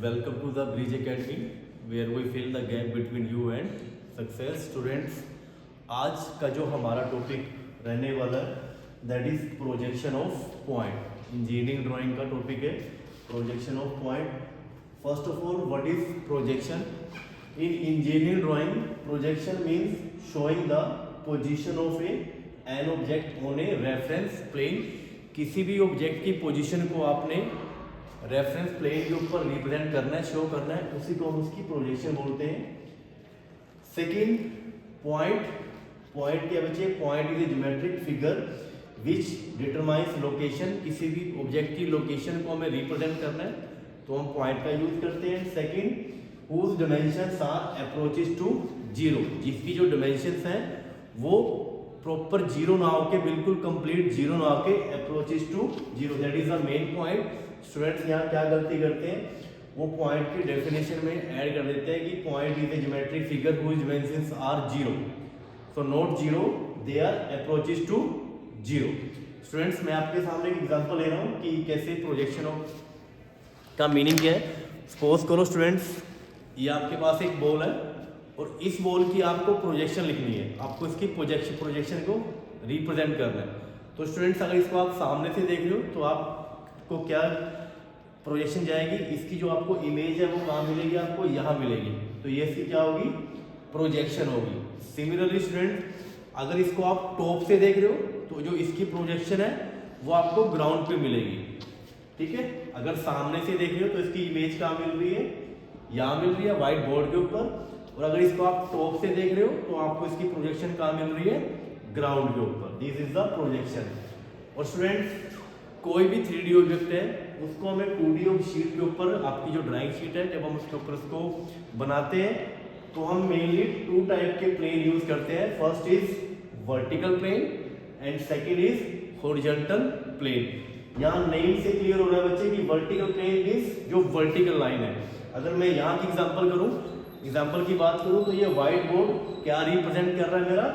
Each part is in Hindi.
Welcome to the Bridge Academy, where we fill the gap between you and success. Students, आज का जो हमारा टॉपिक रहने वाला है that is projection of point. Engineering drawing का टॉपिक है projection of point. First of all, what is projection? In engineering drawing, projection means showing the position of an object on a reference plane. किसी भी ऑब्जेक्ट की पोजिशन को आपने रेफरेंस प्लेन के ऊपर रिप्रेजेंट करना है, शो करना है, उसी को हम उसकी प्रोजेक्शन बोलते हैं। Second, point. पॉइंट क्या बच्चे? Point is a geometric figure which determines location. किसी भी ऑब्जेक्ट की लोकेशन को हमें रिप्रेजेंट करना है तो हम पॉइंट का यूज करते हैं। Second, whose dimensions are approaches to zero. जिसकी जो डायमेंशंस हैं वो प्रॉपर जीरो ना होके, बिल्कुल कंप्लीट जीरो ना होके, approaches to zero, that is the main point. Students यहाँ क्या गलती करते हैं, वो पॉइंट की डेफिनेशन में ऐड कर देते हैं कि point is a geometric figure whose dimensions are zero, so not zero, they are approaches to zero. Students, मैं आपके सामने एक एग्जांपल ले रहा हूँ कि कैसे प्रोजेक्शन ऑफ का मीनिंग क्या है। सपोज करो स्टूडेंट्स, ये आपके पास एक बॉल है और इस बॉल की आपको प्रोजेक्शन लिखनी है, आपको इसकी प्रोजेक्शन को रिप्रेजेंट करना है। तो स्टूडेंट्स, अगर इसको आप सामने से देख रहे हो तो आपको क्या प्रोजेक्शन जाएगी, इसकी जो आपको इमेज है वो कहाँ मिलेगी? आपको यहाँ मिलेगी। तो ये इसकी क्या होगी? प्रोजेक्शन होगी। सिमिलरली स्टूडेंट, अगर इसको आप टॉप से देख रहे हो तो जो इसकी प्रोजेक्शन है वो आपको ग्राउंड पे मिलेगी। ठीक है, अगर सामने से देख रहे हो तो इसकी इमेज कहाँ मिल रही है? यहाँ मिल रही है, व्हाइट बोर्ड के ऊपर। और अगर इसको आप टॉप से देख रहे हो तो आपको इसकी प्रोजेक्शन कहाँ मिल रही है? ग्राउंड के ऊपर। This is the projection. और स्टूडेंट्स, कोई भी 3D ऑब्जेक्ट है उसको हमें 2D शीट के ऊपर, आपकी जो ड्राइंग शीट है, जब हम उसके ऊपर उसको बनाते हैं तो हम मेनली 2 टाइप के प्लेन यूज करते हैं। First is vertical plane and second is horizontal plane. यहाँ नेम से क्लियर हो रहा है बच्चे कि वर्टिकल प्लेन इज जो वर्टिकल लाइन है। अगर मैं यहाँ की एग्जाम्पल की बात करूँ तो ये व्हाइट बोर्ड क्या रिप्रेजेंट कर रहा है? मेरा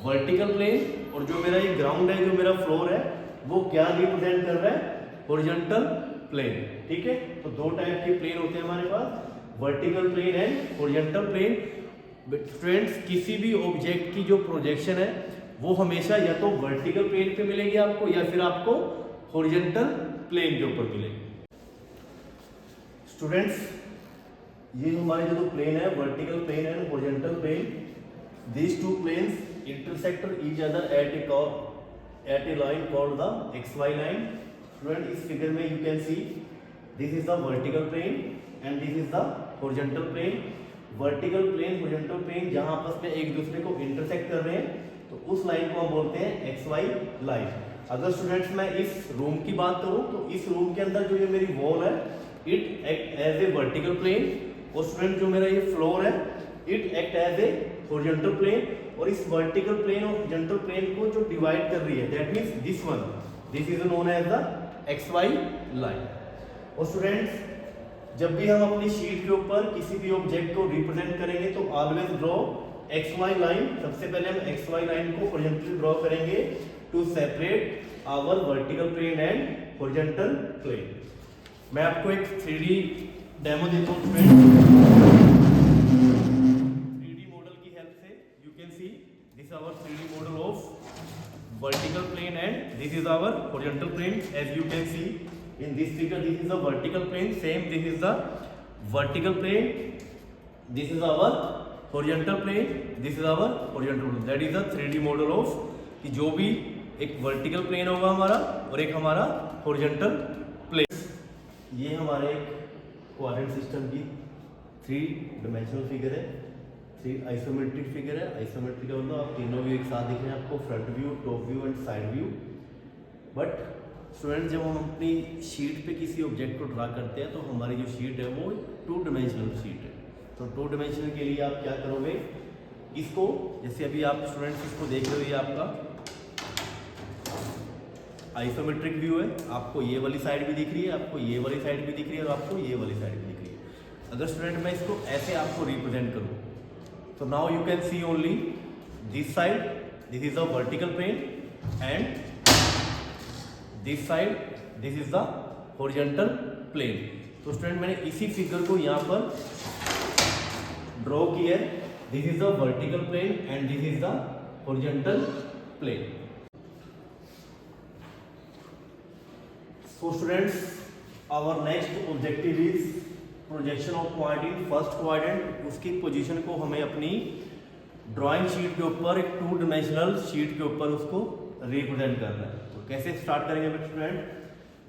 वर्टिकल प्लेन। और जो मेरा ये ग्राउंड है, जो मेरा फ्लोर है, वो क्या रिप्रेजेंट कर रहा है? Horizontal plane. ठीक है, तो 2 टाइप के प्लेन होते हैं हमारे पास, vertical plane and horizontal plane. Students, किसी भी ऑब्जेक्ट की जो प्रोजेक्शन है वो हमेशा या तो वर्टिकल प्लेन पे मिलेगी आपको, या फिर आपको हॉरिजॉन्टल प्लेन के ऊपर मिलेगी। स्टूडेंट्स, ये हमारे जो प्लेन है, vertical plane and horizontal plane, these 2 planes intersect each other at a line called the XY line. Student, इस फिगर में you can see this is the vertical plane and this is the horizontal plane. Vertical plane, horizontal plane जहाँ आपस में एक दूसरे को इंटरसेक्ट कर रहे हैं तो उस लाइन को हम बोलते हैं XY लाइन। अगर स्टूडेंट्स मैं इस रूम की बात करूँ तो इस रूम के अंदर जो ये मेरी वॉल है, it act as a vertical plane. और स्टूडेंट, जो मेरा ये फ्लोर है, it act as a horizontal plane. और इस वर्टिकल प्लेन और हॉरिजॉन्टल प्लेन को जो डिवाइड कर रही है, that means this one, this is known as the XY line. और स्टूडेंट्स, जब भी हम अपनी शीट के ऊपर किसी भी ऑब्जेक्ट को रिप्रेजेंट करेंगे तो ऑलवेज ड्रॉ XY लाइन। सबसे पहले हम XY लाइन को हॉरिजॉन्टली ड्रॉ करेंगे to separate our vertical plane and horizontal plane. मैं आपको एक 3D डेमो देता हूँ student. This is our 3D model of vertical plane and this is our horizontal plane. As you can see in this figure, this is the vertical plane. Same, this is the vertical plane. This is our horizontal plane. This is our horizontal plane. That is the 3D model of कि जो भी एक vertical plane होगा हमारा और एक हमारा horizontal plane। ये हमारे एक कोऑर्डिनेट सिस्टम की 3 डायमेंशनल फिगर है, 3 आइसोमेट्रिक फिगर है। आइसोमेट्रिक का मतलब आप तीनों व्यू एक साथ दिख रहे हैं, आपको front view, top view and side view. But student, जब हम अपनी शीट पे किसी ऑब्जेक्ट को ड्रा करते हैं तो हमारी जो शीट है वो 2 डायमेंशनल शीट है। तो 2 डायमेंशनल के लिए आप क्या करोगे, इसको जैसे अभी आप स्टूडेंट्स इसको देख रहे हो, ये आपका आइसोमेट्रिक व्यू है। आपको ये वाली साइड भी दिख रही है, आपको ये वाली साइड भी दिख रही है और आपको ये वाली साइड भी दिख रही है। अगर स्टूडेंट मैं इसको ऐसे आपको रिप्रेजेंट करूँ, so now you can see only this side, this is the vertical plane, and this side, this is the horizontal plane. तो स्टूडेंट मैंने इसी फिगर को यहाँ पर ड्रॉ किया है। This is the vertical plane and this is the horizontal plane. So students, our next objective is projection of point in first quadrant. उसकी पोजीशन को हमें अपनी ड्राइंग शीट के ऊपर, एक 2 डायमेंशनल शीट के ऊपर उसको रिप्रेजेंट करना है। तो कैसे स्टार्ट करेंगे स्टूडेंट?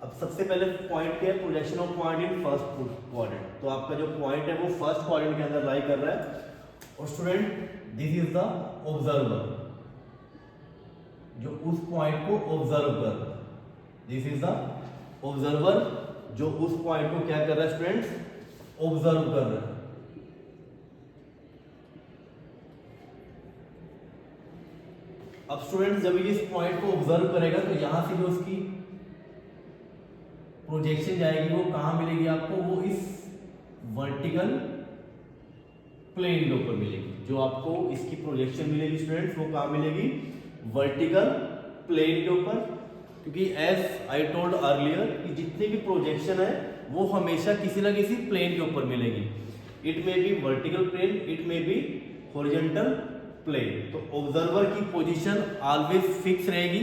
अब सबसे पहले पॉइंट क्या है? Projection of point in first quadrant. तो आपका जो पॉइंट है वो फर्स्ट क्वाड्रेंट के अंदर लाई कर रहा है। और student, this is the observer, जो उस पॉइंट को ऑब्जर्व कर रहा है। दिस इज द ऑब्जर्वर, जो उस पॉइंट को क्या कर रहा है स्टूडेंट्स? ऑब्जर्व कर रहा है। अब स्टूडेंट्स, जब ये इस पॉइंट को ऑब्जर्व करेगा तो यहां से जो उसकी प्रोजेक्शन जाएगी वो कहां मिलेगी आपको? वो इस वर्टिकल प्लेन के ऊपर मिलेगी। जो आपको इसकी प्रोजेक्शन मिलेगी स्टूडेंट्स, वो कहां मिलेगी? वर्टिकल प्लेन के ऊपर। क्योंकि एज आई टोल्ड अर्लियर कि जितनी भी प्रोजेक्शन है वो हमेशा किसी ना किसी प्लेन के ऊपर मिलेगी। It may be vertical plane, it may be horizontal plane. तो ऑब्जर्वर की पोजीशन ऑलवेज फिक्स रहेगी,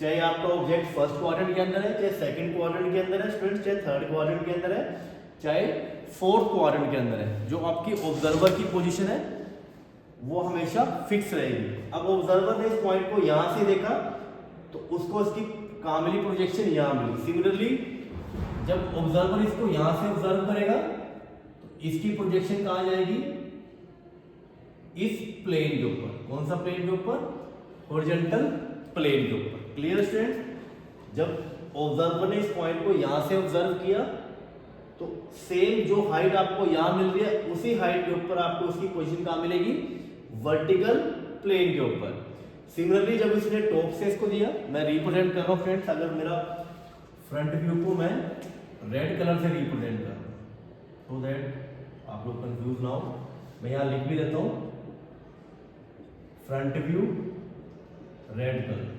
चाहे आपका ऑब्जेक्ट फर्स्ट क्वाड्रेंट के अंदर है, चाहे सेकंड क्वाड्रेंट के अंदर है स्टूडेंट्स, चाहे थर्ड क्वाड्रेंट के अंदर है, चाहे फोर्थ क्वाड्रेंट के अंदर है। जो आपकी ऑब्जर्वर की पोजीशन है वो हमेशा फिक्स रहेगी। अब ऑब्जर्वर ने इस पॉइंट को यहां से देखा तो उसको इसकी कहां मिली? प्रोजेक्शन यहां मिली। सिमिलरली जब ऑब्जर्वर इसको यहां से ऑब्जर्व करेगा तो इसकी प्रोजेक्शन कहां जाएगी? इस प्लेन के ऊपर। कौन सा प्लेन के ऊपर? हॉरिजॉन्टल प्लेन के ऊपर। Clear student? जब ऑब्जर्वर ने इस पॉइंट को यहां से ऑब्जर्व किया तो सेम जो हाइट आपको यहां मिल रही है उसी हाइट के ऊपर आपको उसकी पोजीशन कहां मिलेगी? वर्टिकल प्लेन के ऊपर। सिमिलरली जब इसने टॉप से इसको दिया, मैं रिप्रेजेंट कर रहा हूं फ्रेंड्स, अगर मेरा फ्रंट व्यू को मैं रेड कलर से रिप्रेजेंट कर रहा हूं तो दैट आप लोग कंफ्यूज ना हो, मैं यहां लिख भी देता हूं फ्रंट व्यू रेड कलर,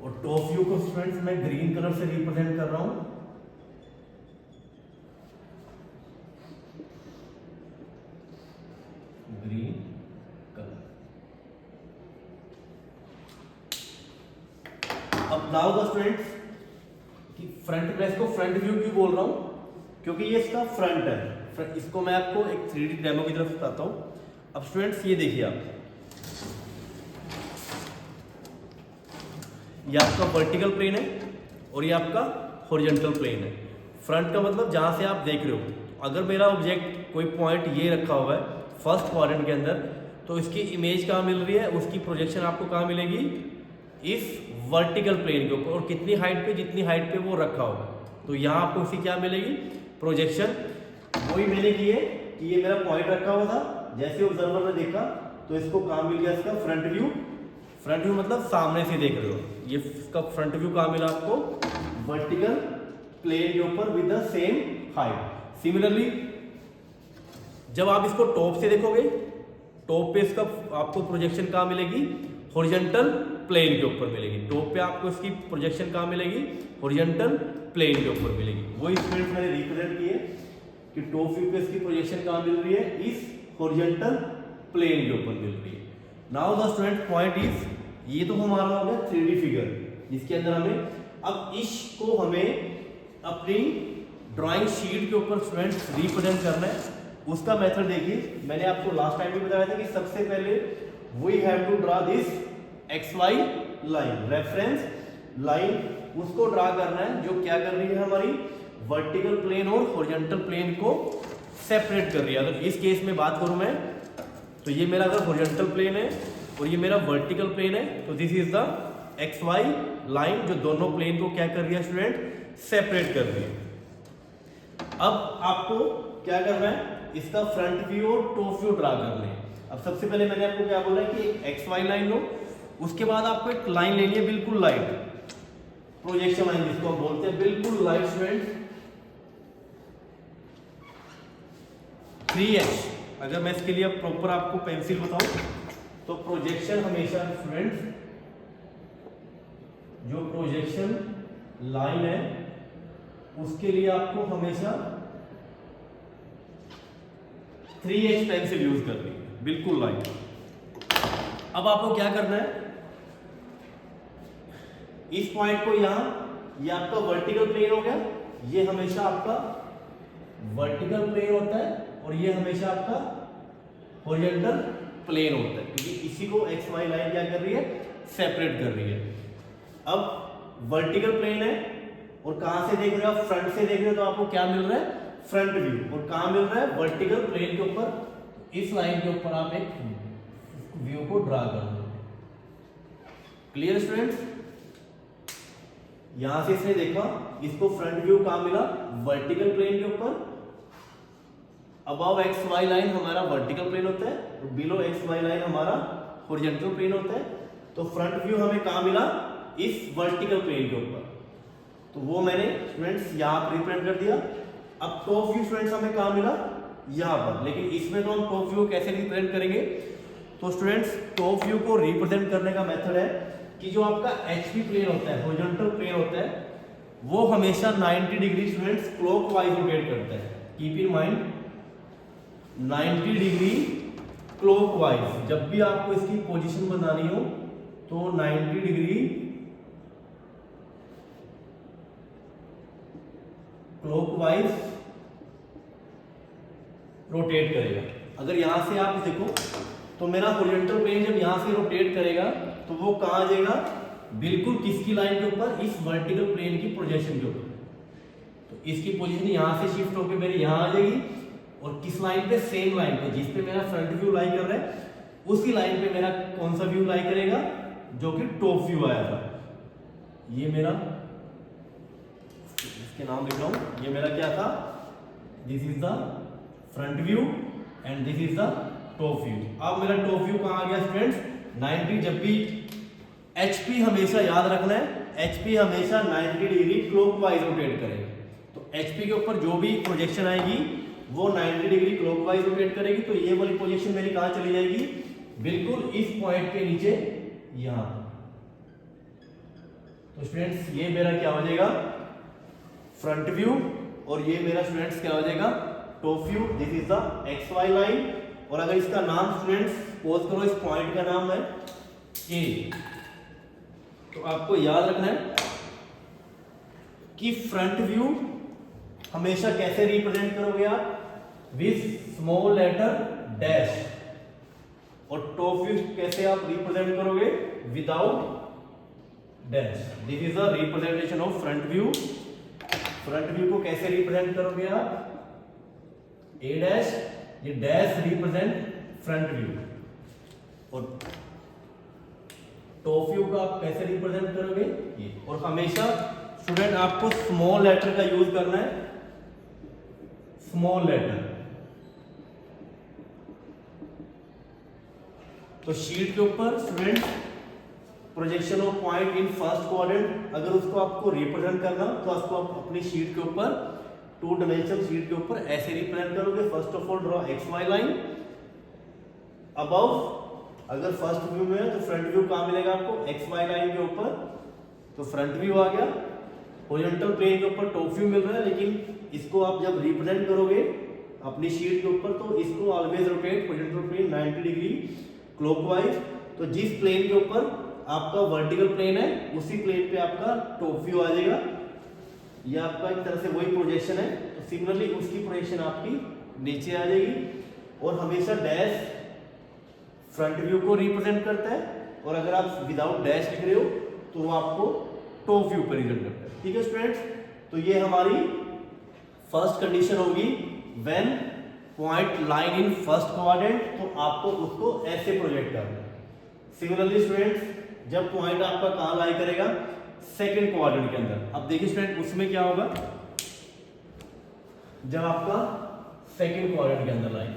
और टॉप व्यू को स्टूडेंट्स मैं ग्रीन कलर से रिप्रेजेंट कर रहा हूं। Green colour. अब नाउ द स्टूडेंट्स कि फ्रंट, मैं इसको फ्रंट व्यू क्यों बोल रहा हूं? क्योंकि ये इसका फ्रंट है। इसको मैं आपको एक 3D डेमो की तरफ बताता हूं। अब स्टूडेंट्स ये देखिए आप, ये आपका वर्टिकल प्लेन है और ये आपका हॉरिजॉन्टल प्लेन है। फ्रंट का मतलब जहां से आप देख रहे हो। अगर मेरा ऑब्जेक्ट कोई पॉइंट ये रखा हुआ है फर्स्ट क्वाड्रेंट के अंदर, तो इसकी इमेज कहाँ मिल रही है? उसकी प्रोजेक्शन आपको कहाँ मिलेगी? इस वर्टिकल प्लेन के ऊपर। और कितनी हाइट पे? जितनी हाइट पे वो रखा होगा। तो यहाँ आपको उसकी क्या मिलेगी? प्रोजेक्शन। वही मैंने की है कि ये मेरा पॉइंट रखा हुआ था, जैसे ऑब्जर्वर ने देखा तो इसको कहाँ मिल गया? इसका फ्रंट व्यू। फ्रंट व्यू मतलब सामने से देख रहे हो। ये इसका फ्रंट व्यू कहाँ मिला आपको? वर्टिकल प्लेन के ऊपर with the same height. Similarly जब आप इसको टॉप से देखोगे, टॉप पे इसका आपको प्रोजेक्शन कहाँ मिलेगी? हॉरिजॉन्टल प्लेन के ऊपर मिलेगी। टॉप पे आपको इसकी प्रोजेक्शन कहाँ मिलेगी? हॉरिजॉन्टल प्लेन के ऊपर मिलेगी। वही स्टूडेंट्स मैंने रिप्रेजेंट किए कि टॉप व्यू पे इसकी प्रोजेक्शन कहाँ मिल रही है? इस हॉरिजॉन्टल प्लेन के ऊपर मिल रही है। Now the student point is, ये तो हमारा हो गया 3D फिगर जिसके अंदर हमें, अब इसको हमें अपनी ड्राइंग शीट के ऊपर स्टूडेंट्स रिप्रेजेंट करना है। उसका मेथड देखिए, मैंने आपको लास्ट टाइम भी बताया था कि सबसे पहले we have to draw this XY line, reference line, उसको ड्रा करना है जो क्या कर रही है? हमारी वर्टिकल प्लेन और हॉरिजॉन्टल प्लेन को सेपरेट कर रही है। अगर इस केस में बात करूं मैं, तो ये मेरा अगर हॉरिजॉन्टल प्लेन है और ये मेरा वर्टिकल प्लेन है, तो this is the XY line जो दोनों प्लेन को क्या कर रही है स्टूडेंट? सेपरेट कर रही है। अब आपको क्या करना है? इसका फ्रंट व्यू और टॉप व्यू ड्रा करने हैं। अब सबसे पहले मैंने आपको क्या बोला कि एक XY लाइन लो, उसके बाद आपको एक लाइन लेनी है बिल्कुल लाइट, प्रोजेक्शन लाइन जिसको हम बोलते हैं, बिल्कुल लाइट स्टूडेंट 3H। अगर मैं इसके लिए प्रॉपर आपको पेंसिल बताऊं तो प्रोजेक्शन हमेशा स्टूडेंट्स, जो प्रोजेक्शन लाइन है उसके लिए आपको हमेशा 3h पेंसिल यूज करनी है, बिल्कुल लाइन। अब आपको क्या करना है, इस पॉइंट को यहां, ये आपका वर्टिकल प्लेन हो गया, ये हमेशा आपका वर्टिकल प्लेन होता है और ये हमेशा आपका हॉरिजॉन्टल प्लेन होता है, क्योंकि इसी को एक्स वाई लाइन क्या कर रही है, सेपरेट कर रही है। अब वर्टिकल प्लेन है और कहां से देख रहे हो आप, फ्रंट से देख रहे हो, तो आपको क्या मिल रहा है, फ्रंट व्यू। और कहां मिल रहा है, वर्टिकल प्लेन के ऊपर। इस लाइन के ऊपर आप एक व्यू को ड्रा कर दो। Clear students? यहां से इसने देखा, इसको फ्रंट व्यू कहां मिला, वर्टिकल प्लेन के ऊपर। अबव एक्स वाई लाइन हमारा वर्टिकल प्लेन होता है और बिलो एक्स वाई लाइन हमारा हॉरिजॉन्टल प्लेन होता है। तो फ्रंट व्यू हमें कहां मिला, इस वर्टिकल प्लेन के ऊपर। तो वो मैंने स्टूडेंट्स यहां रिप्रेजेंट कर दिया। अब टॉप व्यू स्टूडेंट्स हमें कहां मिला, यहां पर। लेकिन इसमें तो हम टॉप व्यू कैसे रिप्रेजेंट करेंगे, तो स्टूडेंट्स टॉप व्यू को रिप्रेजेंट करने का मेथड है कि जो आपका एचपी प्लेन होता है, हॉरिजॉन्टल प्लेन होता है, वो हमेशा 90 डिग्री स्टूडेंट्स क्लॉकवाइज रोटेट करता है। Keep in mind 90 degree clockwise. जब भी आपको इसकी पोजीशन बनानी हो तो 90 डिग्री क्लॉकवाइज रोटेट करेगा। अगर यहां से आप देखो तो मेरा हॉरिजॉन्टल प्लेन जब यहां से रोटेट करेगा तो वो कहां आ जाएगा, बिल्कुल किसकी लाइन के ऊपर, इस वर्टिकल प्लेन की प्रोजेक्शन के ऊपर। तो इसकी पोजीशन यहां से शिफ्ट होकर मेरी यहां आ जाएगी और किस लाइन पे, सेम लाइन पे जिस पे मेरा फ्रंट व्यू लाई कर रहा है, उसी लाइन पे मेरा कौन सा व्यू लाई करेगा, जो कि टॉप व्यू आया था। ये मेरा, इसके नाम लिख रहा हूं, ये मेरा क्या था, this is the front view and this is the top view. अब मेरा टॉप व्यू कहां आ गया स्टूडेंट्स, 90। जब भी एचपी हमेशा याद रखना है, एचपी हमेशा 90 डिग्री क्लॉकवाइज रोटेट करेगा। तो एचपी के ऊपर जो भी प्रोजेक्शन आएगी वो 90 डिग्री क्लॉकवाइज रोटेट करेगी। तो ये वाली पोजीशन मेरी कहां चली जाएगी, बिल्कुल इस पॉइंट के नीचे, यहां। तो स्टूडेंट्स ये मेरा क्या हो जाएगा, फ्रंट व्यू, और ये मेरा स्टूडेंट्स क्या हो जाएगा, top view. This is the X Y line. और अगर इसका नाम स्टूडेंट्स सपोज करो, इस पॉइंट का नाम है ए, तो आपको याद रखना है कि फ्रंट व्यू हमेशा कैसे रिप्रेजेंट करोगे आप, विथ स्मॉल लेटर डैश। और टॉप व्यू कैसे आप रिप्रेजेंट करोगे, without dash. This is the representation of front view. Front view को कैसे रिप्रेजेंट करोगे आप, ए डैश, ये डैश रिप्रेजेंट फ्रंट व्यू। और टॉप व्यू को आप कैसे रिप्रेजेंट करोगे, ये। और हमेशा स्टूडेंट आपको स्मॉल लेटर का यूज करना है, स्मॉल लेटर। तो शीट के ऊपर student projection of point in first quadrant, अगर उसको आपको रिप्रेजेंट करना तो आपको आप अपनी शीट के ऊपर, 2 डायमेंशनल शीट के ऊपर ऐसे रिप्रेजेंट करोगे। First of all draw X Y line above. अगर फर्स्ट व्यू में है तो फ्रंट व्यू कहां मिलेगा आपको, एक्स वाई लाइन के ऊपर। तो फ्रंट व्यू आ गया। हॉरिजॉन्टल प्लेन के ऊपर टॉप व्यू मिल रहा है, लेकिन इसको आप जब रिप्रेजेंट करोगे अपनी शीट के ऊपर तो इसको always rotate horizontal plane 90 degree clockwise. तो जिस प्लेन के ऊपर आपका वर्टिकल प्लेन है उसी प्लेन पे आपका टॉप व्यू आ जाएगा। ये आपका एक तरह से वही प्रोजेक्शन है। तो सिमिलरली उसकी प्रोजेक्शन आपकी नीचे आ जाएगी। और हमेशा डैश फ्रंट व्यू को रिप्रेजेंट करता है, और अगर आप विदाउट डैश लिख रहे हो तो वो आपको टॉप व्यू पर रिप्रेजेंट करता है। ठीक है स्टूडेंट्स, तो ये हमारी फर्स्ट कंडीशन होगी, when point line in first quadrant, तो आपको उसको ऐसे प्रोजेक्ट करना है। सिमिलरली स्टूडेंट्स, जब पॉइंट आपका कहां लाई करेगा, सेकंड क्वाड्रेंट के अंदर। अब देखिए स्टूडेंट, उसमें क्या होगा, जब आपका सेकंड क्वाड्रेंट के अंदर lie,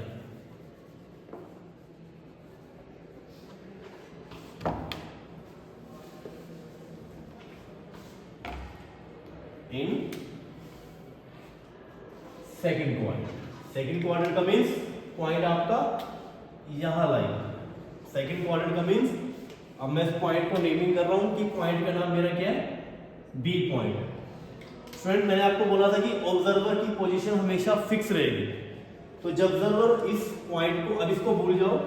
in second quadrant. Second quadrant का मीन्स पॉइंट आपका यहां लाई। सेकंड क्वाड्रेंट का मीन्स, अब मैं इस पॉइंट को नेमिंग कर रहा हूं कि पॉइंट का नाम मेरा क्या है, बी पॉइंट। स्टूडेंट मैंने आपको बोला था कि ऑब्जर्वर की पोजीशन हमेशा फिक्स रहेगी, तो जब ऑब्जर्वर इस पॉइंट को, अब इसको भूल जाओ,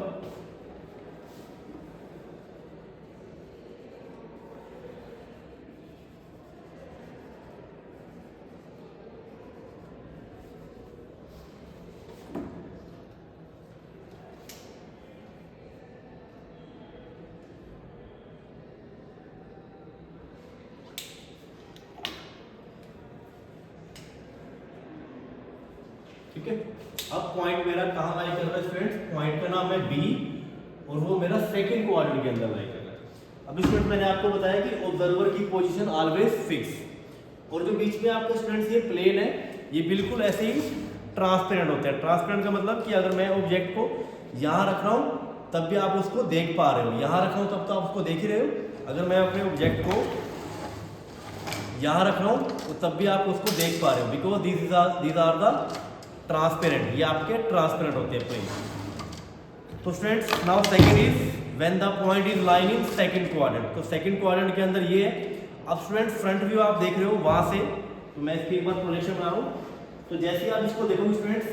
ठीक है। अब पॉइंट मेरा कहाँ लाई कर रहा है स्टूडेंट्स, पॉइंट का नाम है बी और वो मेरा सेकंड क्वाड्रेंट के अंदर लाई कर रहा है। अब स्टूडेंट मैंने आपको बताया कि ऑब्जर्वर की पोजीशन ऑलवेज फिक्स, और जो बीच में आपका स्टूडेंट्स ये प्लेन है ये बिल्कुल ऐसे ही ट्रांसपेरेंट होता है। ट्रांसपेरेंट का मतलब कि अगर मैं ऑब्जेक्ट को यहाँ रख रहा हूँ तब भी आप उसको देख पा रहे हो, यहाँ रख रहा हूँ तब तो आप उसको देख ही रहे हो। अगर मैं अपने ऑब्जेक्ट को यहाँ रख रहा हूँ तो तब भी आप उसको देख पा रहे हो, because these are the transparent, ये आपके ट्रांसपेरेंट होते हैं प्लेन। तो students now second is when the point is lying in second quadrant, तो सेकंड क्वाड्रेंट के अंदर ये है। अब स्टूडेंट्स फ्रंट व्यू आप देख रहे हो वहां से, तो मैं इसकी एक बार प्रोजेक्शन बना रहा हूँ। तो जैसे ही आप इसको देखोगे स्टूडेंट्स,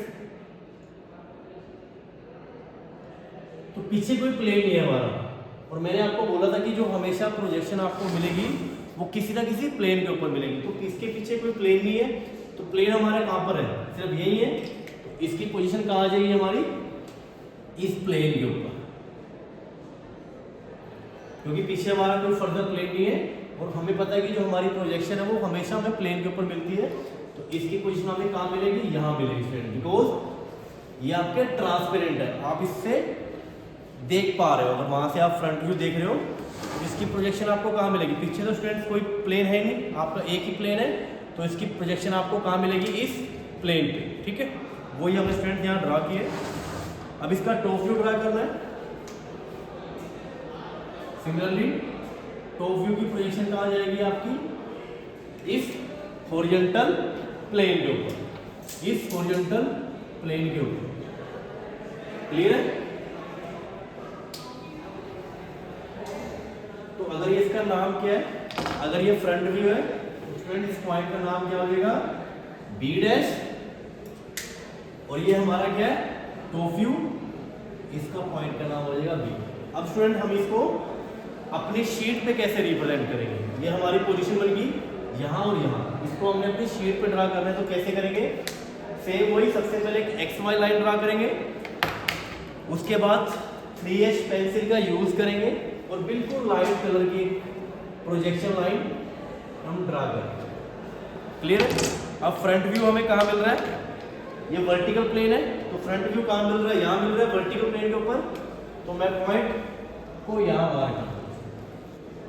तो पीछे कोई प्लेन नहीं है हमारा, और मैंने आपको बोला था कि जो हमेशा प्रोजेक्शन आपको मिलेगी वो किसी ना किसी प्लेन के ऊपर मिलेगी। तो इसके पीछे कोई प्लेन नहीं है, तो प्लेन हमारे कहां पर है, सिर्फ यही है। तो इसकी पोजीशन कहां आ जाएगी हमारी, इस प्लेन के ऊपर, क्योंकि पीछे हमारा कोई फर्दर प्लेन नहीं है और हमें पता है कि जो हमारी प्रोजेक्शन है वो हमेशा हमें प्लेन के ऊपर मिलती है। तो इसकी पोजीशन हमें कहां मिलेगी, यहां मिलेगी स्टूडेंट, बिकॉज ये आपके ट्रांसपेरेंट है, आप इससे देख पा रहे हो। अगर वहां से आप फ्रंट व्यू देख रहे हो तो इसकी प्रोजेक्शन आपको कहां मिलेगी, पीछे तो स्टूडेंट्स कोई प्लेन है नहीं, आपका एक ही प्लेन है, तो इसकी प्रोजेक्शन आपको कहां मिलेगी, इस प्लेन पे, ठीक है। वही हमने स्टूडेंट यहाँ ड्रा किए। अब इसका टॉप व्यू ड्रा करना है। सिमिलरली टॉप व्यू की प्रोजेक्शन कहां जाएगी आपकी, इस हॉरिजॉन्टल प्लेन के ऊपर, इस हॉरिजॉन्टल प्लेन के ऊपर, क्लियर है। तो अगर ये इसका नाम क्या है, अगर ये फ्रंट व्यू है तो स्टूडेंट इस पॉइंट का नाम क्या हो जाएगा, बी डैश, और ये हमारा क्या है, टॉप व्यू, इसका पॉइंट का नाम हो जाएगा बी। अब स्टूडेंट हम इसको अपनी शीट पे कैसे रिप्रेजेंट करेंगे, ये हमारी पोजीशन बन गई यहाँ और यहाँ, इसको हमने अपनी शीट पे ड्रा करना है। तो कैसे करेंगे, सेम वही, सबसे पहले एक एक्स वाई लाइन ड्रा करेंगे, उसके बाद 3H पेंसिल का यूज करेंगे और बिल्कुल लाइट कलर की प्रोजेक्शन लाइन हम ड्रा करेंगे, क्लियर है। अब फ्रंट व्यू हमें कहाँ मिल रहा है, ये वर्टिकल प्लेन है, तो फ्रंट व्यू कहाँ मिल रहा है, यहाँ मिल रहा है वर्टिकल प्लेन के ऊपर। तो मैं पॉइंट को यहाँ मार्क करता हूँ,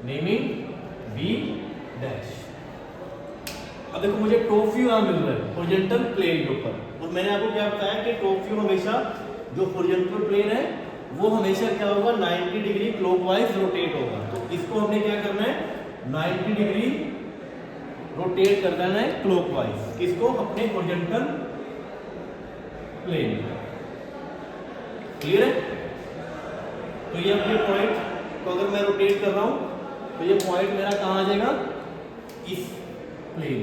नेमिंग बी डैश। अब देखो मुझे टॉप व्यू यहाँ मिल रहा है हॉरिजॉन्टल प्लेन के ऊपर, और मैंने आपको क्या बताया कि टॉप व्यू हमेशा जो हॉरिजॉन्टल प्लेन है वो हमेशा क्या होगा, 90 डिग्री क्लॉकवाइज रोटेट होगा। तो इसको हमने क्या करना है, 90 डिग्री रोटेट कर देना है क्लॉकवाइज, किसको, अपने हॉरिजॉन्टल प्लेन, क्लियर है। तो ये अपने पॉइंट को अगर मैं रोटेट कर रहा हूं तो ये पॉइंट मेरा कहां आ जाएगा, इस प्लेन,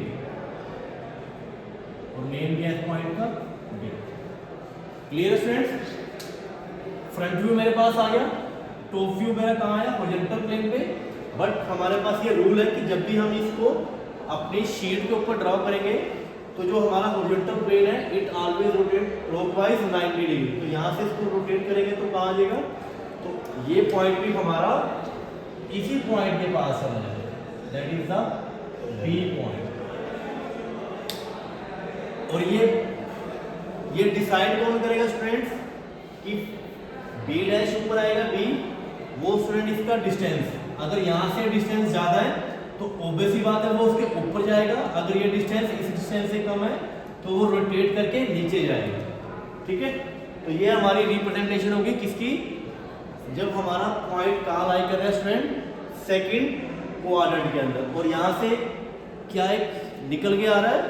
और नेम क्या है पॉइंट का, बी, क्लियर है स्टूडेंट्स। फ्रंट व्यू मेरे पास आ गया, टॉप व्यू मेरा कहां आया, हॉरिजॉन्टल प्लेन पे। बट हमारे पास ये रूल है कि जब भी हम इसको अपनी शीट के ऊपर ड्रॉ करेंगे तो जो हमारा हॉरिजॉन्टल प्लेन है it always rotate clockwise 90 degree. तो यहाँ से इसको रोटेट करेंगे तो कहाँ आ जाएगा, तो ये पॉइंट भी हमारा इसी पॉइंट के पास आ जाएगा, that is the B point. और ये डिसाइड कौन करेगा स्टूडेंट्स कि बी डैश ऊपर आएगा बी, वो स्टूडेंट इसका डिस्टेंस, अगर यहाँ से डिस्टेंस ज्यादा है तो ऑब्वियस ही बात है वो उसके ऊपर जाएगा, अगर ये डिस्टेंस इस डिस्टेंस से कम है तो वो रोटेट करके नीचे जाएगा, ठीक है। तो ये हमारी रिप्रेजेंटेशन होगी किसकी, जब हमारा पॉइंट कहाँ लाई कर रहा है स्टूडेंट, सेकंड क्वाड्रेंट के अंदर। और यहाँ से क्या एक निकल के आ रहा है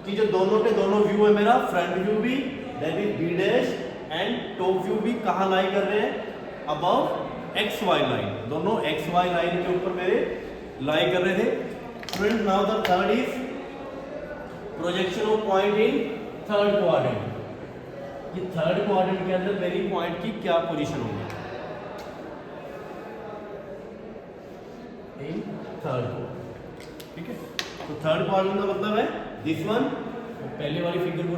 कि जो दोनों के दोनों व्यू है मेरा, फ्रंट व्यू भी that is B dash and top view भी कहाँ लाई कर रहे हैं, अबव एक्स वाई लाइन, दोनों एक्स वाई लाइन के ऊपर मेरे लाई कर रहे थे। Student now the third is projection of point in third quadrant. ये थर्ड क्वाड्रेंट के अंदर मेरी पॉइंट की क्या पोजीशन होगी इन थर्ड क्वाड्रेंट। ठीक है, तो थर्ड क्वाड्रेंट का मतलब है दिस वन। पहले वाली फिगर को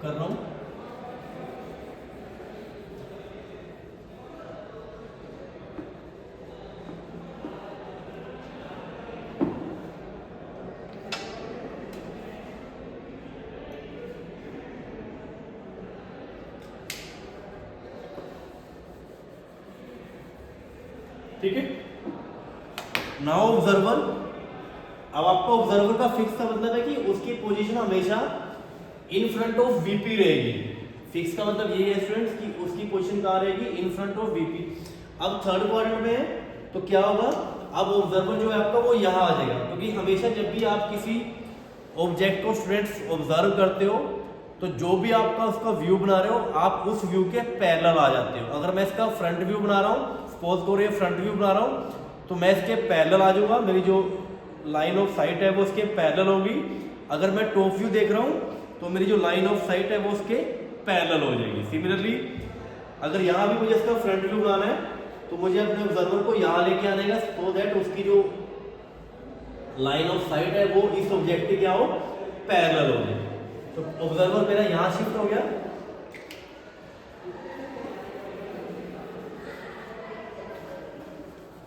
कर रहा हूं। ठीक है, नाउ ऑब्जर्वर। अब आपका ऑब्जर्वर का फिक्स का मतलब है कि उसकी पोजीशन हमेशा इन फ्रंट ऑफ वीपी रहेगी। फिक्स का मतलब ये है स्टूडेंट्स कि उसकी पोजीशन कहाँ रहेगी, इन फ्रंट ऑफ वीपी। अब थर्ड क्वाड्रेंट में है तो क्या होगा, अब ऑब्जर्वर जो है आपका वो यहाँ आ जाएगा, क्योंकि हमेशा जब भी आप किसी ऑब्जेक्ट को स्टूडेंट्स ऑब्जर्व करते हो तो जो भी आपका उसका व्यू बना रहे हो आप उस व्यू के पैरेलल आ जाते हो। अगर मैं इसका फ्रंट व्यू बना रहा हूँ, सपोज करो ये फ्रंट व्यू बना रहा हूँ, तो मैं इसके पैरेलल आ जाऊंगा। मेरी जो लाइन ऑफ साइट है वो उसके पैरेलल होगी। अगर मैं टॉप व्यू देख रहा हूँ तो मेरी जो लाइन ऑफ साइट है वो उसके पैरेलल हो जाएगी। सिमिलरली अगर यहाँ भी मुझे इसका फ्रंट व्यू बनाना है तो मुझे अपने ऑब्जर्वर को यहाँ लेके आने का, सो दैट उसकी जो लाइन ऑफ साइट है वो इस ऑब्जेक्ट के क्या हो, पैरेलल हो जाए। तो ऑब्जर्वर मेरा यहाँ शिफ्ट हो गया।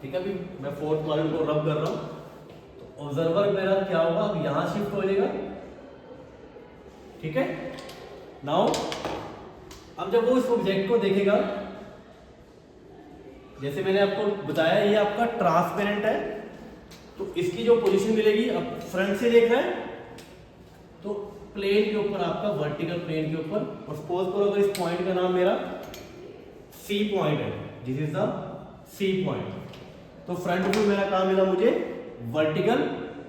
ठीक है, अभी मैं फोर्थ क्वाड्रेंट को रब कर रहा हूं, तो ऑब्जर्वर मेरा क्या होगा, अब यहां शिफ्ट हो जाएगा। ठीक है, नाउ अब जब वो इस ऑब्जेक्ट को देखेगा, जैसे मैंने आपको बताया ये आपका ट्रांसपेरेंट है, तो इसकी जो पोजीशन मिलेगी, अब फ्रंट से देख रहे हैं तो प्लेन के ऊपर, आपका वर्टिकल प्लेन के ऊपर, और सपोज करो अगर इस पॉइंट का नाम मेरा सी पॉइंट है, this is the C point, तो फ्रंट व्यू मेरा कहां मिला मुझे, वर्टिकल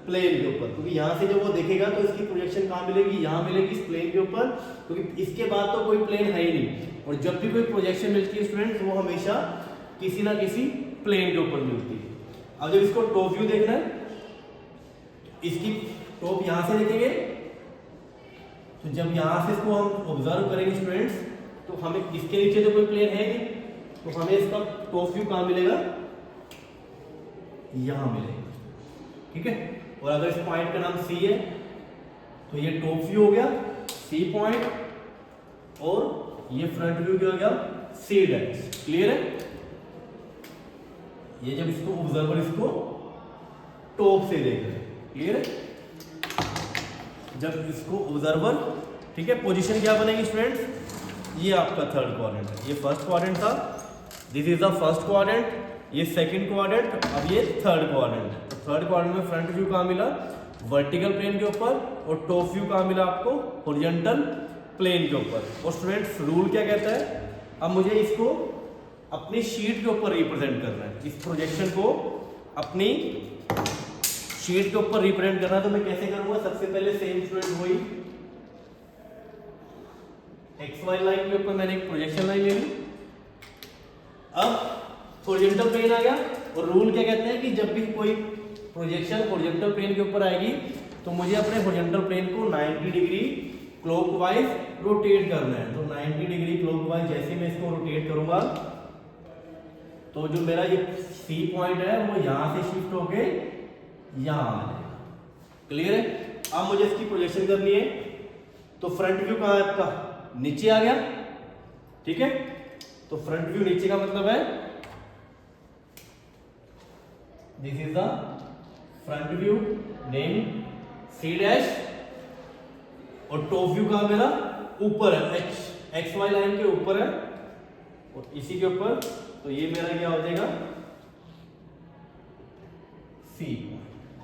प्लेन के ऊपर, क्योंकि यहां से जब वो देखेगा तो इसकी प्रोजेक्शन कहां मिलेगी, यहां मिलेगी इस प्लेन के ऊपर, क्योंकि इसके बाद तो कोई प्लेन है ही नहीं। और जब भी कोई प्रोजेक्शन मिलती है स्टूडेंट्स, वो हमेशा किसी ना किसी प्लेन के ऊपर मिलती है। अब जब इसको टॉप व्यू देखना है, इसकी टॉप यहां से देखेंगे, तो जब यहां से इसको हम ऑब्जर्व करेंगे स्टूडेंट्स, तो हमें इसके नीचे तो कोई प्लेन है नहीं, तो हमें इसका टॉप व्यू कहां मिलेगा, यहां मिलेगा। ठीक है, और अगर इस पॉइंट का नाम सी है तो ये टॉप व्यू हो गया सी पॉइंट, और ये फ्रंट व्यू क्या हो गया, सी डैश। क्लियर है, ये जब इसको ऑब्जर्वर इसको टॉप से देख रहे हैं। क्लियर है, जब इसको ऑब्जर्वर, ठीक है, पोजीशन क्या बनेगी स्टूडेंट्स, ये आपका थर्ड क्वाड्रेंट है, ये फर्स्ट क्वाड्रेंट था, this is the first quadrant, ये सेकंड क्वाड्रेंट, अब ये थर्ड क्वाड्रेंट है। तो थर्ड क्वाड्रेंट में फ्रंट व्यू कहाँ मिला, वर्टिकल प्लेन के ऊपर, और टॉप व्यू कहाँ मिला आपको, हॉरिजॉन्टल प्लेन के ऊपर। और स्टूडेंट्स रूल क्या कहता है, अब मुझे इसको अपनी शीट के ऊपर रिप्रेजेंट करना है, इस प्रोजेक्शन को अपनी शीट के ऊपर रिप्रेजेंट करना है, तो मैं कैसे करूंगा, सबसे पहले सेम स्टूडेंट वही एक्स वाई लाइन के ऊपर मैंने एक प्रोजेक्शन लाइन ले ली। अब हॉरिजॉन्टल प्लेन आ गया, और रूल क्या कहते हैं कि जब भी कोई प्रोजेक्शन हॉरिजॉन्टल प्लेन के ऊपर आएगी तो मुझे अपने हॉरिजॉन्टल प्लेन को 90 डिग्री क्लॉकवाइज रोटेट करना है। तो 90 डिग्री क्लॉकवाइज जैसे मैं इसको रोटेट करूंगा तो जो मेरा ये सी पॉइंट है वो यहां से शिफ्ट होके यहां आ जाएगा। क्लियर है, अब मुझे इसकी प्रोजेक्शन करनी है, तो फ्रंट व्यू कहां है आपका, नीचे आ गया। ठीक है, तो फ्रंट व्यू नीचे का मतलब है this is the front view, name C dash, और टॉप व्यू कहां मेरा ऊपर है, एक्स वाई लाइन के ऊपर है, और इसी के ऊपर, तो ये मेरा क्या हो जाएगा, सी।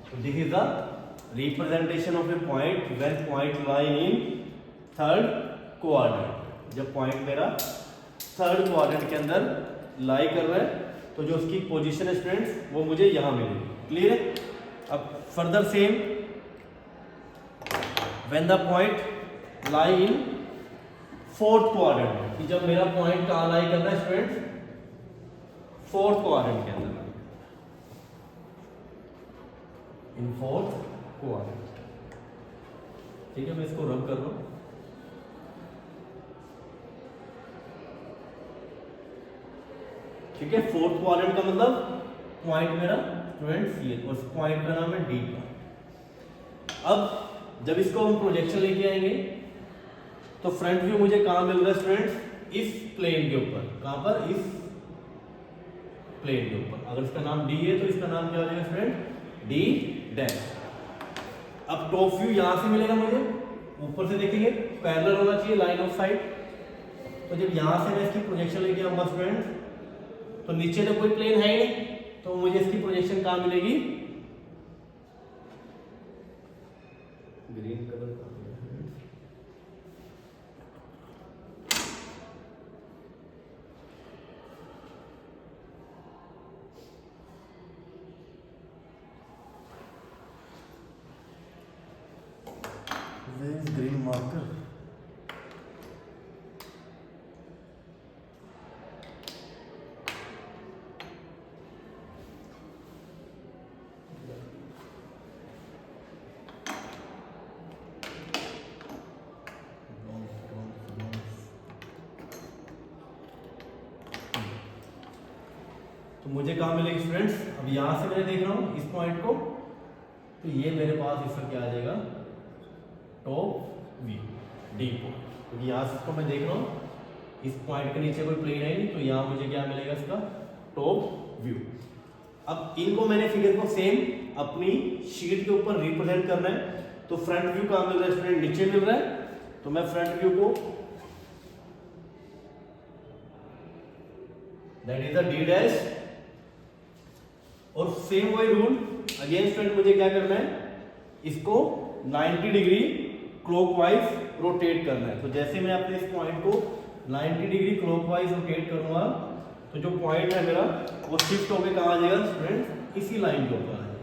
तो this is the representation of A point when point lie in third quadrant. जब पॉइंट मेरा थर्ड क्वाड्रेंट के अंदर लाई कर रहा है तो जो उसकी पोजीशन है स्टूडेंट्स वो मुझे यहां मिलेगी। क्लियर है, अब further same when the point lie in fourth quadrant, कि जब मेरा पॉइंट कहां लाई कर रहा है स्टूडेंट्स, फोर्थ क्वाड्रेंट के अंदर। In fourth quadrant. ठीक है, मैं इसको रब कर रहा हूं। ठीक है, फोर्थ क्वाड्रेंट का मतलब पॉइंट मेरा स्टूडेंट्स ये, और पॉइंट का नाम है डी का। अब जब इसको हम प्रोजेक्शन लेके आएंगे तो फ्रंट व्यू मुझे कहां मिल रहा है स्टूडेंट्स? इस प्लेन के ऊपर। कहां पर? इस प्लेन के ऊपर। अगर इसका नाम डी है तो इसका नाम क्या हो जाएगा स्टूडेंट? D dash. अब टॉप व्यू यहां से मिलेगा मुझे, ऊपर से देखेंगे पैरेलल होना चाहिए लाइन ऑफ साइट। तो जब यहां से मैं इसकी प्रोजेक्शन लेके आऊंगा स्टूडेंट, तो नीचे तो कोई प्लेन है ही नहीं, तो मुझे इसकी प्रोजेक्शन कहां मिलेगी? ग्रीन कलर का। Where is green marker? तो मुझे कहाँ मिलेगी स्टूडेंट्स? अब यहाँ से मैं देख रहा हूँ इस पॉइंट को, तो ये मेरे पास इसका क्या आ जाएगा? Top view, D point. क्योंकि यहाँ से इसको मैं देख रहा हूँ, इस पॉइंट के नीचे कोई प्लेन है नहीं, तो यहाँ मुझे क्या मिलेगा? इसका टॉप व्यू। अब इनको मैंने फिगर को सेम अपनी शीट के ऊपर रिप्रेजेंट करना है। तो फ्रंट व्यू कहाँ मिल रहा है स्टूडेंट? नीचे मिल रहा है, तो मैं फ्रंट व्यू को, that is the D dash. और सेम वही रूल अगेन स्टूडेंट, मुझे क्या करना है? इसको 90 डिग्री क्लॉकवाइज रोटेट करना है। तो जैसे मैं अपने इस पॉइंट को 90 डिग्री क्लॉकवाइज रोटेट करूंगा, तो जो पॉइंट है मेरा वो शिफ्ट होकर कहाँ आ जाएगा स्टूडेंट? इसी लाइन के ऊपर आ जाएगा,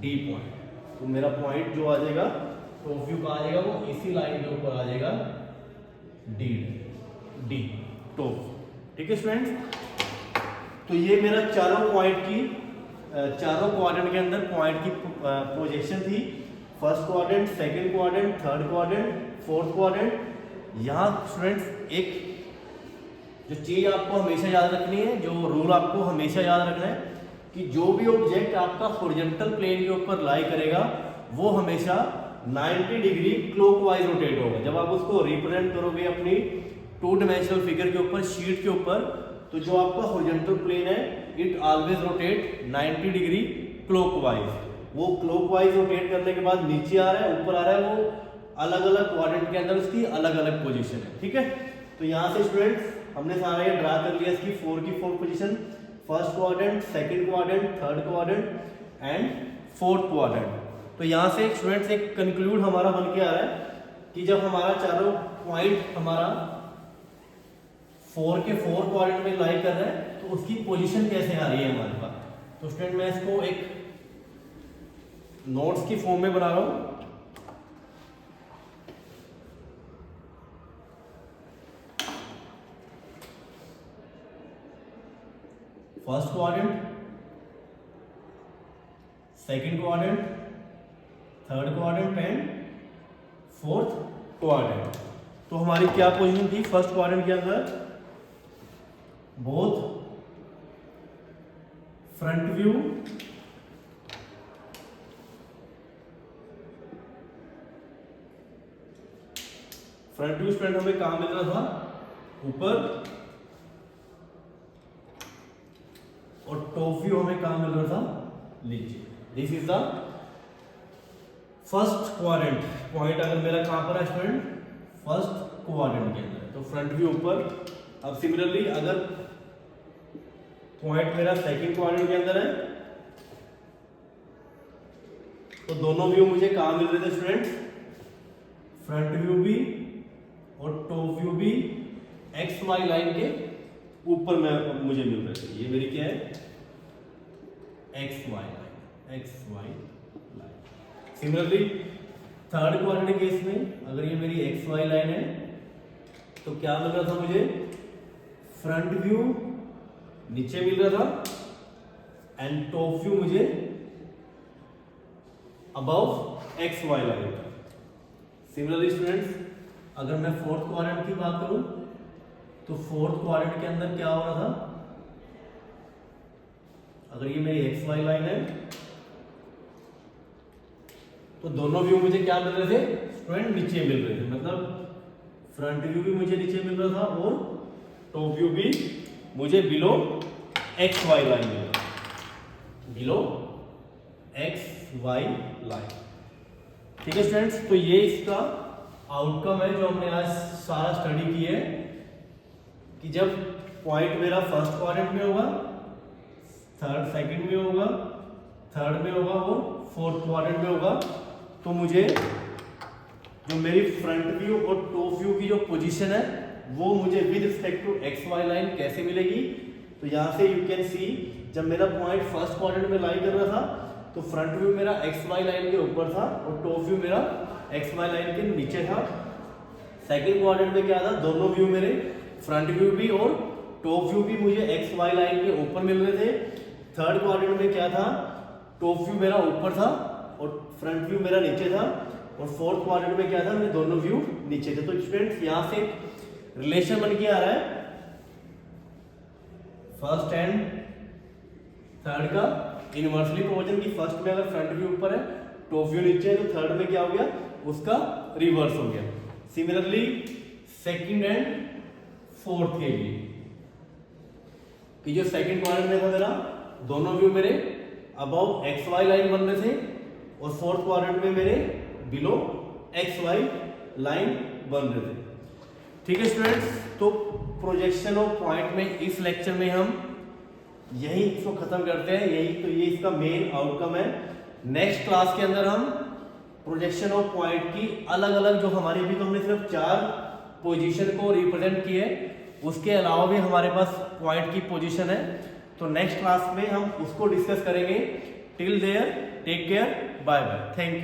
डी पॉइंट। तो मेरा पॉइंट जो आ जाएगा टॉप व्यू कहाँ आ जाएगा? वो इसी लाइन के ऊपर आ जाएगा, डी डी टॉप। ठीक है स्टूडेंट्स, तो ये मेरा चारों पॉइंट की, चारों क्वाड्रेंट के अंदर पॉइंट की प्रोजेक्शन थी। First quadrant, second quadrant, third quadrant, fourth quadrant. यहाँ स्टूडेंट्स एक जो चीज आपको हमेशा याद रखनी है, जो रूल आपको हमेशा याद रखना है, कि जो भी ऑब्जेक्ट आपका हॉरिजॉन्टल प्लेन के ऊपर लाई करेगा वो हमेशा 90 डिग्री क्लॉकवाइज रोटेट होगा। जब आप उसको रिप्रेजेंट करोगे अपनी 2 डायमेंशनल फिगर के ऊपर, शीट के ऊपर, तो जो आपका हॉरिजॉन्टल प्लेन है it always rotate 90 degree clockwise. वो क्लॉकवाइज रोटेट करने के बाद नीचे आ रहा है, ऊपर आ रहा है, वो अलग अलग क्वाड्रेंट के अंदर उसकी अलग अलग पोजीशन है। ठीक है, तो यहाँ से स्टूडेंट्स हमने सारा ये ड्रा कर लिया इसकी 4 की 4 position, first quadrant, second quadrant, third quadrant and fourth quadrant. तो यहाँ से स्टूडेंट्स एक कंक्लूड हमारा बन के आ रहा है कि जब हमारा चारों पॉइंट हमारा 4 के 4 क्वाड्रेंट में लाई कर रहा है, तो उसकी पोजीशन कैसे आ रही है हमारे पास। तो स्टूडेंट मैं इसको एक नोट्स की फॉर्म में बना रहा हूं। First quadrant, second quadrant, third quadrant and fourth quadrant. तो हमारी क्या पोजीशन थी फर्स्ट क्वाड्रेंट के अंदर? बोथ फ्रंट व्यू स्टूडेंट हमें कहां मिल रहा था? ऊपर, और टॉप व्यू हमें कहां मिल रहा था? नीचे। This is the first quadrant point. अगर मेरा कहां पर है स्टूडेंट? फर्स्ट क्वाड्रेंट के अंदर, तो फ्रंट व्यू ऊपर। अब सिमिलरली अगर पॉइंट मेरा सेकंड क्वाड्रेंट के अंदर है, तो दोनों व्यू मुझे कहां मिल रहे थे स्टूडेंट? फ्रंट व्यू भी और टॉप व्यू भी एक्स वाई लाइन के ऊपर में मुझे मिल रहे थे। ये मेरी क्या है? X Y line, X Y line. Similarly third quadrant के केस में अगर ये मेरी एक्स वाई लाइन है, तो क्या मिल रहा था मुझे? फ्रंट व्यू नीचे मिल रहा था एंड टॉप व्यू मुझे above X Y line. Similarly students, अगर मैं फोर्थ क्वाड्रेंट की बात करूं तो फोर्थ क्वाड्रेंट के अंदर क्या हो रहा था, अगर ये मेरी एक्स वाई लाइन है तो दोनों व्यू मुझे क्या मिल रहे थे स्टूडेंट, नीचे मिल रहे थे। मतलब फ्रंट व्यू भी मुझे नीचे मिल रहा था और टॉप व्यू भी मुझे बिलो एक्स वाई लाइन मिल रहा था, बिलो एक्स वाई लाइन। ठीक है स्टूडेंट्स, तो ये इसका आउटकम है जो हमने आज सारा स्टडी की है कि जब पॉइंट मेरा फर्स्ट क्वाड्रेंट में होगा, थर्ड सेकंड में होगा, थर्ड में होगा और फोर्थ क्वाड्रेंट में होगा, तो मुझे जो मेरी फ्रंट व्यू और टॉप व्यू की जो पोजीशन है वो मुझे with respect to X Y line कैसे मिलेगी। तो यहाँ से यू कैन सी, जब मेरा पॉइंट फर्स्ट क्वाड्रेंट में लाई कर रहा था तो फ्रंट व्यू मेरा एक्स वाई लाइन के ऊपर था और टॉप व्यू मेरा एक्स वाई लाइन के नीचे था। सेकंड क्वाड्रेंट में क्या था, दोनों व्यू मेरे फ्रंट व्यू भी और टॉप व्यू भी मुझे एक्स वाई लाइन के ऊपर मिल रहे थे। थर्ड क्वाड्रेंट में क्या था, टॉप व्यू मेरा ऊपर था और फ्रंट व्यू मेरा नीचे था और फोर्थ क्वाड्रेंट में क्या था, मेरे दोनों व्यू नीचे थे। तो स्टूडेंट्स यहाँ से रिलेशन बन के आ रहा है फर्स्ट एंड थर्ड का इनवर्सली प्रोपोर्शन की फर्स्ट में अगर फ्रंट व्यू ऊपर है टॉप व्यू नीचे है तो थर्ड में क्या हो गया, उसका रिवर्स हो गया। सिमिलरली सेकंड एंड फोर्थ के लिए कि जो सेकंड क्वाड्रेंट में था मेरा दोनों व्यू मेरे अबव एक्स वाई लाइन बन रहे थे और फोर्थ क्वाड्रेंट में मेरे बिलो एक्स वाई लाइन बन रहे थे। ठीक है स्टूडेंट्स, तो प्रोजेक्शन ऑफ पॉइंट में इस लेक्चर में हम यही इसको खत्म करते हैं। यही तो ये इसका मेन आउटकम है। नेक्स्ट क्लास के अंदर हम प्रोजेक्शन ऑफ पॉइंट की अलग अलग, जो हमारी अभी तो हमने सिर्फ 4 पोजीशन को रिप्रेजेंट किए, उसके अलावा भी हमारे पास पॉइंट की पोजीशन है। तो नेक्स्ट क्लास में हम उसको डिस्कस करेंगे। Till there take care, bye bye, thank you.